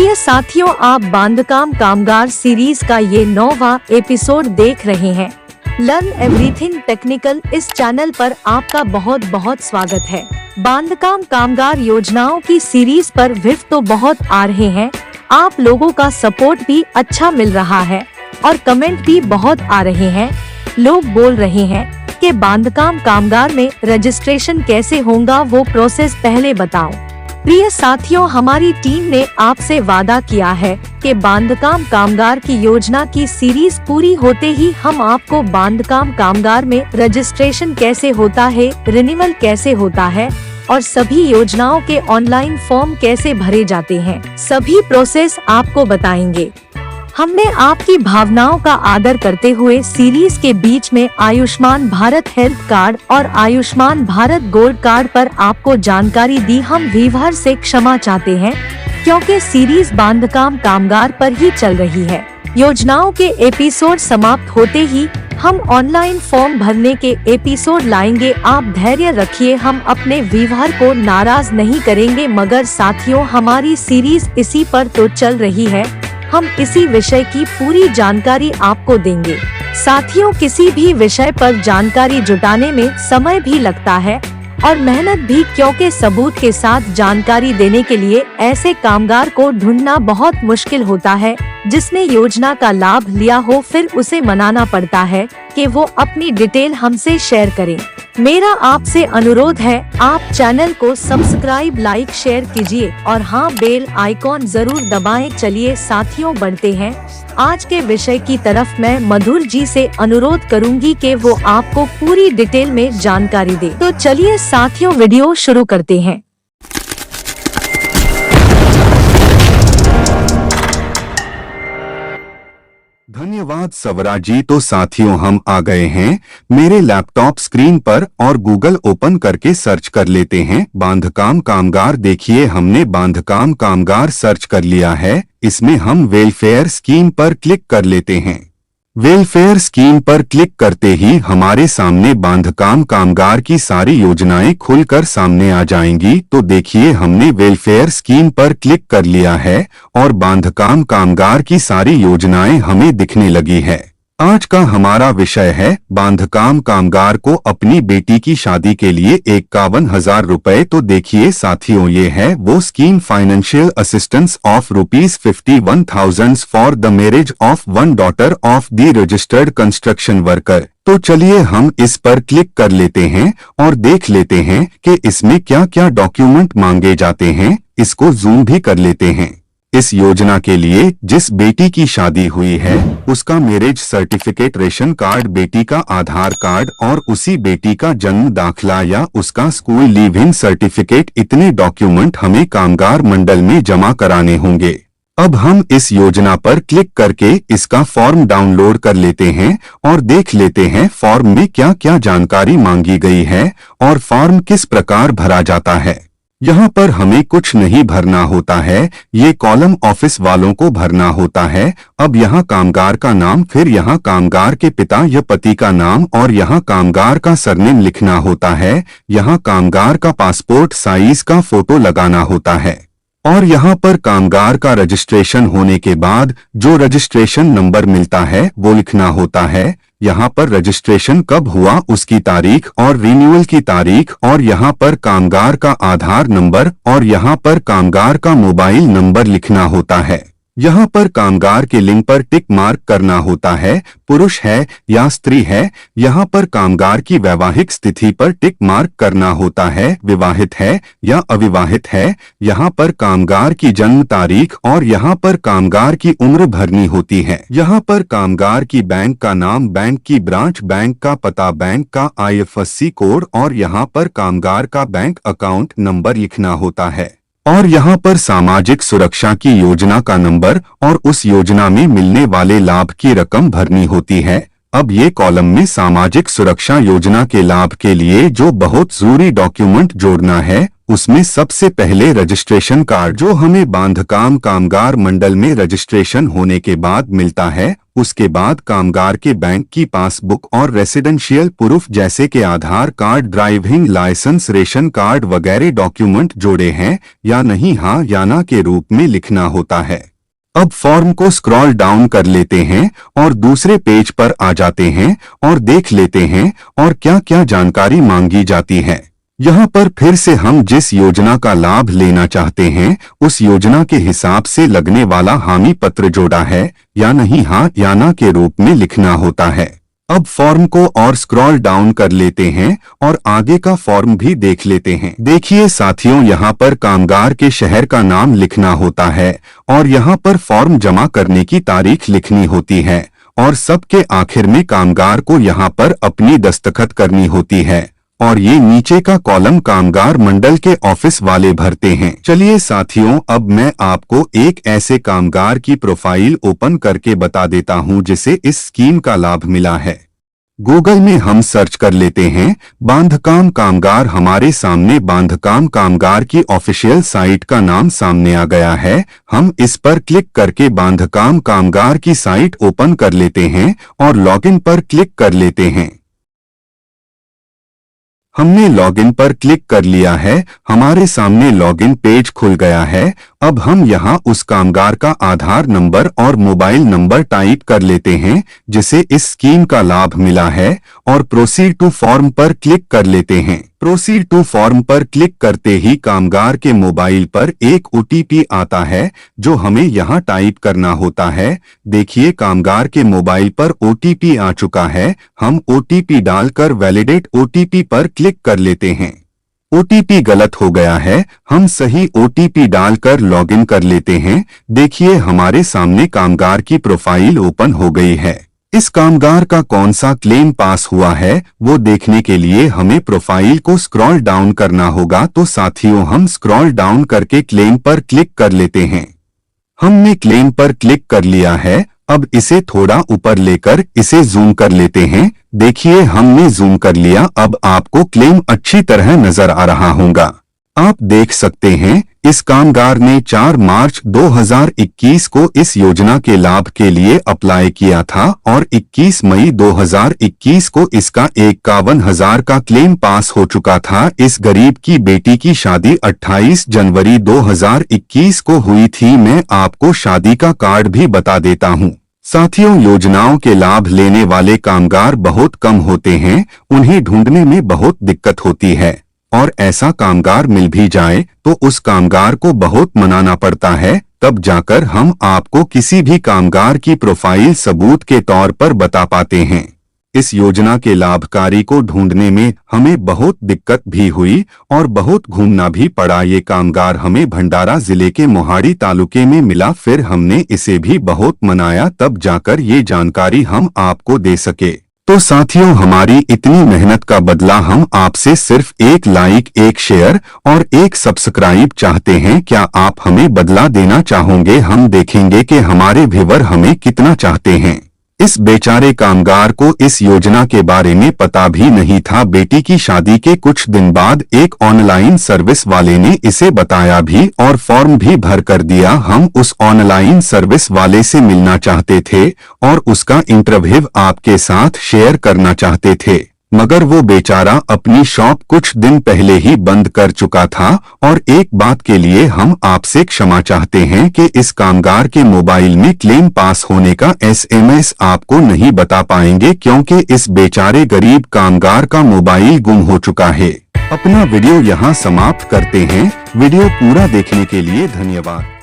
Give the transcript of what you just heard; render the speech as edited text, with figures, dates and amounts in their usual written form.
प्रिय साथियों, आप बांधकाम कामगार सीरीज का ये 9वां एपिसोड देख रहे हैं। लर्न एवरीथिंग टेक्निकल इस चैनल पर आपका बहुत बहुत स्वागत है। बांधकाम कामगार योजनाओं की सीरीज पर व्यूज तो बहुत आ रहे हैं, आप लोगों का सपोर्ट भी अच्छा मिल रहा है और कमेंट भी बहुत आ रहे हैं। लोग बोल रहे हैं कि बांधकाम कामगार में रजिस्ट्रेशन कैसे होगा, वो प्रोसेस पहले बताओ। प्रिय साथियों, हमारी टीम ने आपसे वादा किया है कि बांधकाम कामगार की योजना की सीरीज पूरी होते ही हम आपको बांधकाम कामगार में रजिस्ट्रेशन कैसे होता है, रिन्यूअल कैसे होता है और सभी योजनाओं के ऑनलाइन फॉर्म कैसे भरे जाते हैं, सभी प्रोसेस आपको बताएंगे। हमने आपकी भावनाओं का आदर करते हुए सीरीज के बीच में आयुष्मान भारत हेल्थ कार्ड और आयुष्मान भारत गोल्ड कार्ड पर आपको जानकारी दी। हम व्यूअर से क्षमा चाहते हैं क्योंकि सीरीज बांधकाम कामगार पर ही चल रही है। योजनाओं के एपिसोड समाप्त होते ही हम ऑनलाइन फॉर्म भरने के एपिसोड लाएंगे। आप धैर्य रखिए, हम अपने व्यूअर को नाराज नहीं करेंगे। मगर साथियों, हमारी सीरीज इसी पर तो चल रही है, हम इसी विषय की पूरी जानकारी आपको देंगे। साथियों, किसी भी विषय पर जानकारी जुटाने में समय भी लगता है और मेहनत भी, क्योंकि सबूत के साथ जानकारी देने के लिए ऐसे कामगार को ढूंढना बहुत मुश्किल होता है जिसने योजना का लाभ लिया हो। फिर उसे मनाना पड़ता है कि वो अपनी डिटेल हमसे शेयर करे। मेरा आपसे अनुरोध है, आप चैनल को सब्सक्राइब, लाइक, शेयर कीजिए और हाँ, बेल आइकॉन जरूर दबाएं। चलिए साथियों, बढ़ते हैं आज के विषय की तरफ। मैं मधुर जी से अनुरोध करूंगी कि वो आपको पूरी डिटेल में जानकारी दे। तो चलिए साथियों, वीडियो शुरू करते हैं। धन्यवाद सवरा जी। तो साथियों, हम आ गए हैं मेरे लैपटॉप स्क्रीन पर और गूगल ओपन करके सर्च कर लेते हैं बांधकाम कामगार। देखिए, हमने बांधकाम कामगार सर्च कर लिया है। इसमें हम वेलफेयर स्कीम पर क्लिक कर लेते हैं। वेलफेयर स्कीम पर क्लिक करते ही हमारे सामने बांधकाम कामगार की सारी योजनाएं खुलकर सामने आ जाएंगी। तो देखिए, हमने वेलफेयर स्कीम पर क्लिक कर लिया है और बांधकाम कामगार की सारी योजनाएं हमें दिखने लगी है। आज का हमारा विषय है बांधकाम कामगार को अपनी बेटी की शादी के लिए 51,000 रुपए। तो देखिए साथियों, ये है वो scheme, financial assistance of ₹51,000 for the marriage of one daughter of the registered construction worker. तो चलिए हम इस पर क्लिक कर लेते हैं और देख लेते हैं कि इसमें क्या क्या डॉक्यूमेंट मांगे जाते हैं। इसको जूम भी कर लेते हैं। इस योजना के लिए जिस बेटी की शादी हुई है उसका मैरिज सर्टिफिकेट, रेशन कार्ड, बेटी का आधार कार्ड और उसी बेटी का जन्म दाखला या उसका स्कूल लीव इन सर्टिफिकेट, इतने डॉक्यूमेंट हमें कामगार मंडल में जमा कराने होंगे। अब हम इस योजना पर क्लिक करके इसका फॉर्म डाउनलोड कर लेते हैं और देख लेते हैं फॉर्म में क्या क्या जानकारी मांगी गई है और फॉर्म किस प्रकार भरा जाता है। यहाँ पर हमें कुछ नहीं भरना होता है, ये कॉलम ऑफिस वालों को भरना होता है। अब यहाँ कामगार का नाम, फिर यहाँ कामगार के पिता या पति का नाम और यहाँ कामगार का सरनेम लिखना होता है। यहाँ कामगार का पासपोर्ट साइज का फोटो लगाना होता है और यहाँ पर कामगार का रजिस्ट्रेशन होने के बाद जो रजिस्ट्रेशन नंबर मिलता है वो लिखना होता है। यहाँ पर रजिस्ट्रेशन कब हुआ उसकी तारीख और रिन्यूअल की तारीख और यहाँ पर कामगार का आधार नंबर और यहाँ पर कामगार का मोबाइल नंबर लिखना होता है। यहाँ पर कामगार के लिंग पर टिक मार्क करना होता है, पुरुष है या स्त्री है। यहाँ पर कामगार की वैवाहिक स्थिति पर टिक मार्क करना होता है, विवाहित है या अविवाहित है। यहाँ पर कामगार की जन्म तारीख और यहाँ पर कामगार की उम्र भरनी होती है। यहाँ पर कामगार की बैंक का नाम, बैंक की ब्रांच, बैंक का पता, बैंक का IFSC कोड और यहाँ पर कामगार का बैंक अकाउंट नंबर लिखना होता है और यहाँ पर सामाजिक सुरक्षा की योजना का नंबर और उस योजना में मिलने वाले लाभ की रकम भरनी होती है। अब ये कॉलम में सामाजिक सुरक्षा योजना के लाभ के लिए जो बहुत जरूरी डॉक्यूमेंट जोड़ना है, उसमें सबसे पहले रजिस्ट्रेशन कार्ड जो हमें बांधकाम कामगार मंडल में रजिस्ट्रेशन होने के बाद मिलता है उसके बाद कामगार के बैंक की पासबुक और रेसिडेंशियल प्रूफ जैसे कि Aadhaar card, driving licence, ration card वगैरह डॉक्यूमेंट जोड़े हैं या नहीं, हाँ या ना के रूप में लिखना होता है। अब फॉर्म को स्क्रॉल डाउन कर लेते हैं और दूसरे पेज पर आ जाते हैं और देख लेते हैं और क्या क्या जानकारी मांगी जाती है। यहाँ पर फिर से हम जिस योजना का लाभ लेना चाहते हैं उस योजना के हिसाब से लगने वाला हामी पत्र जोड़ा है या नहीं, हाँ या ना के रूप में लिखना होता है। अब फॉर्म को और स्क्रॉल डाउन कर लेते हैं और आगे का फॉर्म भी देख लेते हैं। देखिए साथियों, यहाँ पर कामगार के शहर का नाम लिखना होता है और यहाँ पर फॉर्म जमा करने की तारीख लिखनी होती है और सबके आखिर में कामगार को यहाँ पर अपनी दस्तखत करनी होती है और ये नीचे का कॉलम कामगार मंडल के ऑफिस वाले भरते हैं। चलिए साथियों, अब मैं आपको एक ऐसे कामगार की प्रोफाइल ओपन करके बता देता हूं जिसे इस स्कीम का लाभ मिला है। गूगल में हम सर्च कर लेते हैं बांधकाम कामगार। हमारे सामने बांधकाम कामगार की ऑफिशियल साइट का नाम सामने आ गया है। हम इस पर क्लिक करके बांधकाम कामगार की साइट ओपन कर लेते हैं और लॉगिन पर क्लिक कर लेते हैं। हमने लॉगिन पर क्लिक कर लिया है। हमारे सामने लॉगिन पेज खुल गया है। अब हम यहां उस कामगार का आधार नंबर और मोबाइल नंबर टाइप कर लेते हैं जिसे इस स्कीम का लाभ मिला है और प्रोसीड टू फॉर्म पर क्लिक कर लेते हैं। प्रोसीड टू फॉर्म पर क्लिक करते ही कामगार के मोबाइल पर एक OTP आता है जो हमें यहां टाइप करना होता है। देखिए कामगार के मोबाइल पर OTP आ चुका है। हम OTP डालकर वैलिडेट OTP पर क्लिक कर लेते हैं। OTP गलत हो गया है। हम सही OTP डालकर लॉगिन कर लेते हैं। देखिए हमारे सामने कामगार की प्रोफाइल ओपन हो गई है। इस कामगार का कौन सा क्लेम पास हुआ है वो देखने के लिए हमें प्रोफाइल को स्क्रॉल डाउन करना होगा। तो साथियों, हम स्क्रॉल डाउन करके क्लेम पर क्लिक कर लेते हैं। हमने क्लेम पर क्लिक कर लिया है। अब इसे थोड़ा ऊपर लेकर इसे जूम कर लेते हैं। देखिए हमने जूम कर लिया। अब आपको क्लेम अच्छी तरह नजर आ रहा होगा। आप देख सकते हैं इस कामगार ने 4 मार्च 2021 को इस योजना के लाभ के लिए अप्लाई किया था और 21 मई 2021 को इसका 51,000 का क्लेम पास हो चुका था। इस गरीब की बेटी की शादी 28 जनवरी 2021 को हुई थी। मैं आपको शादी का कार्ड भी बता देता हूँ। साथियों, योजनाओं के लाभ लेने वाले कामगार बहुत कम होते हैं। उन्हें ढूंढने में बहुत दिक्कत होती है और ऐसा कामगार मिल भी जाए तो उस कामगार को बहुत मनाना पड़ता है। तब जाकर हम आपको किसी भी कामगार की प्रोफाइल सबूत के तौर पर बता पाते हैं। इस योजना के लाभकारी को ढूंढने में हमें बहुत दिक्कत भी हुई और बहुत घूमना भी पड़ा। ये कामगार हमें भंडारा जिले के मोहाड़ी तालुके में मिला। फिर हमने इसे भी बहुत मनाया तब जाकर ये जानकारी हम आपको दे सके। तो साथियों, हमारी इतनी मेहनत का बदला हम आपसे सिर्फ एक लाइक, एक शेयर और एक सब्सक्राइब चाहते हैं। क्या आप हमें बदला देना चाहोगे? हम देखेंगे कि हमारे व्यूअर हमें कितना चाहते हैं। इस बेचारे कामगार को इस योजना के बारे में पता भी नहीं था। बेटी की शादी के कुछ दिन बाद एक ऑनलाइन सर्विस वाले ने इसे बताया भी और फॉर्म भी भर कर दिया। हम उस ऑनलाइन सर्विस वाले से मिलना चाहते थे और उसका इंटरव्यू आपके साथ शेयर करना चाहते थे, मगर वो बेचारा अपनी शॉप कुछ दिन पहले ही बंद कर चुका था। और एक बात के लिए हम आपसे क्षमा चाहते हैं कि इस कामगार के मोबाइल में क्लेम पास होने का SMS आपको नहीं बता पाएंगे क्योंकि इस बेचारे गरीब कामगार का मोबाइल गुम हो चुका है। अपना वीडियो यहाँ समाप्त करते हैं। वीडियो पूरा देखने के लिए धन्यवाद।